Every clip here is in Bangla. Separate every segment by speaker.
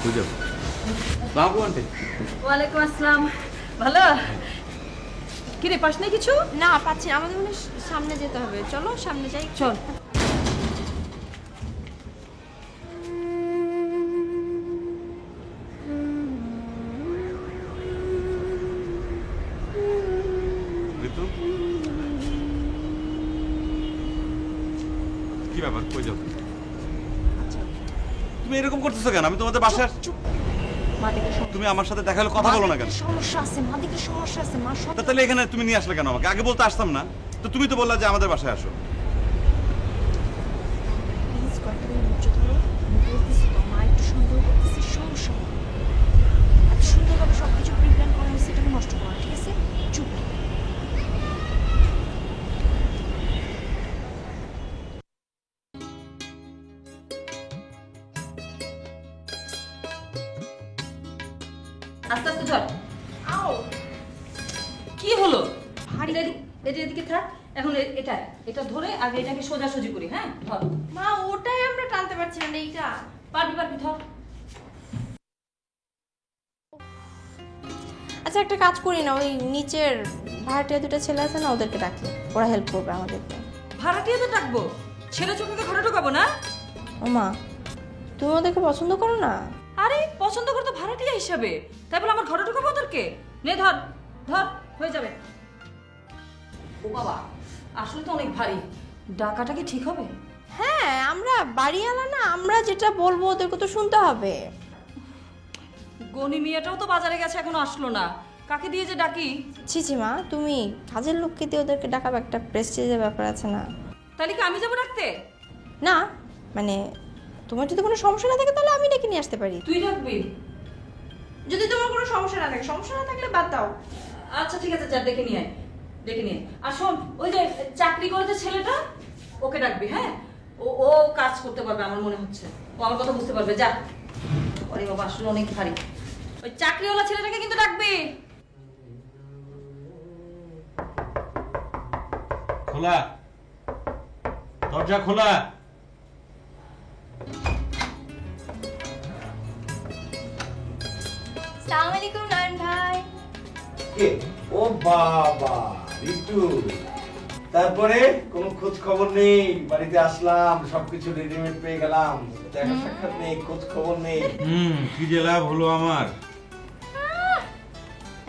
Speaker 1: বুঝো আসসালামু আন্টি।
Speaker 2: ওয়ালাইকুম আসসালাম। ভালো? কি রে, পাস নাই কিছু?
Speaker 3: না পাচ্ছি না, আমাদের মনে হয় সামনে যেতে হবে, চলো সামনে যাই।
Speaker 2: চল।
Speaker 1: ঋতু কি ব্যাপার, কই যাও? তুমি এরকম করতেছো কেন? আমি তোমাদের বাসায় তুমি আমার সাথে দেখা হলে কথা বলো না কেন?
Speaker 3: সমস্যা আছে মা, দেখি সমস্যা আছে মা।
Speaker 1: তাহলে এখানে তুমি নিয়ে আসলে কেন আমাকে? আগে বলতে আসতাম না তো? তুমি তো বললা যে আমাদের বাসায় আসো।
Speaker 3: প্লিজ কয়েকটা মিনিট ধৈর্য ধরো, আমি বলতেছি তো মা একটু সন্দেহ করতেছি, সমস্যা এত সুন্দরভাবে সব কিছু প্রিপ্ল্যান করা হয়েছে, এটাকে নষ্ট করা, ঠিক আছে? চুপ।
Speaker 2: আস্তে আস্তে ধর।
Speaker 3: আও
Speaker 2: কি হলো? এদিকে থাক। এখন এটা ধরে আগে এটাকে সোজাসুজি করি। হ্যাঁ ধর।
Speaker 3: মা ওটাই আমরা টানতে পারছি না, এইটা
Speaker 2: পারবি ধর।
Speaker 3: আচ্ছা একটা কাজ করি না, ওই নিচের ভাড়াটিয়া দুটো ছেলে আছে না, ওদেরকে ডাকি, ওরা হেল্প করবে আমাদেরকে।
Speaker 2: ভাড়াটিয়া তো ডাকবো, ছেলে চোখকে ঘরে ঢোকাবো না?
Speaker 3: ও মা, তুমি ওদেরকে পছন্দ করো না?
Speaker 2: আরে পছন্দ করতো ভাড়াটিয়া হিসাবে, তাই বলে আমার ঘরে ঢোকাবো ওদেরকে? নে ধর ধর, হয়ে যাবে। ও বাবা, আসলে তো অনেক ভারী, ডাকাটা কি ঠিক হবে?
Speaker 3: হ্যাঁ আমরা বাড়িওয়ালা না, আমরা যেটা বলবো ওদেরকে তো শুনতে হবে।
Speaker 2: গনি মিয়াটাও তো বাজারে গেছে, এখনো আসলো না। কাকে দিয়ে যে ডাকি?
Speaker 3: ছি মা, তুমি কাজের লোককে দিয়ে ওদেরকে ডাকাবে, একটা প্রেস্টিজের ব্যাপার আছে না?
Speaker 2: তাহলে কি আমি যাবো ডাকতে?
Speaker 3: না মানে তোমার যদি কোনো সমস্যা না থাকে তাহলে আমি ডেকে নিয়ে আসতে পারি।
Speaker 2: তুই ডাকবি?
Speaker 3: যদি তোমার কোনো সমস্যা না থাকে, সমস্যা না থাকলে বাদ দাও।
Speaker 2: আচ্ছা ঠিক আছে, যা ডেকে নিয়ে আয়, ডেকে নিয়ে আয়। আর শোন, ওই যে চাকরি করে যে ছেলেটা, ওকে ডাকবি। হ্যাঁ, ও কাজ করতে পারবে আমার মনে হচ্ছে, ও আমার কথা বুঝতে পারবে। যা। আরে বাবা, আসলে অনেক ভারী। ওই চাকরিওয়ালা ছেলেটাকে কিন্তু ডাকবি।
Speaker 1: খোলা, দরজা খোলা।
Speaker 3: আসসালামু আলাইকুম নয়ন ভাই।
Speaker 4: কে? ও বাবা ঋতু, তারপরে কোনো খোঁজ খবর নেই? বাড়িতে আসলাম, সবকিছু রেডিমেড পেয়ে গেলাম, দেখা সাক্ষাৎ নেই, খোঁজ খবর নেই।
Speaker 1: কি যে লাভ হলো আমার?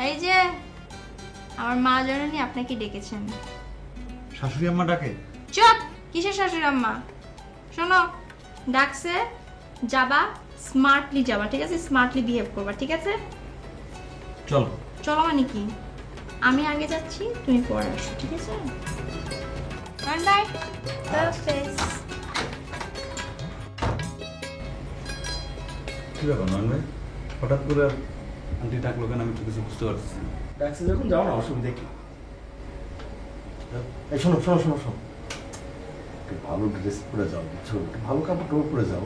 Speaker 3: এই যে আমার মা জননী আপনাকে ডেকেছেন।
Speaker 1: শাশুড়ি আম্মা ডাকে?
Speaker 3: চুপ, কিসের শাশুড়ি আম্মা? শোনো, ডাকছে, যাবা, স্মার্টলি যাবা, ঠিক আছে? স্মার্টলি বিহেভ করবা, ঠিক আছে?
Speaker 1: চলো।
Speaker 3: চলো মানে কি? আমি আগে যাচ্ছি, তুমি পরে আসো, ঠিক আছে? বাই।
Speaker 1: কি ব্যাপার নয়ন ভাই, হঠাৎ করে আন্টি ডাকলো কেন? আমি তো কিছু বুঝতে পারছি না।
Speaker 4: ডাকছে যখন যাও না, অসুবিধা কি? এই শোনো শোনো শোনো শোনো, একটু ভালো ড্রেস পরে যাও, বুঝছো? একটু ভালো কাপড় টাপড় পরে যাও।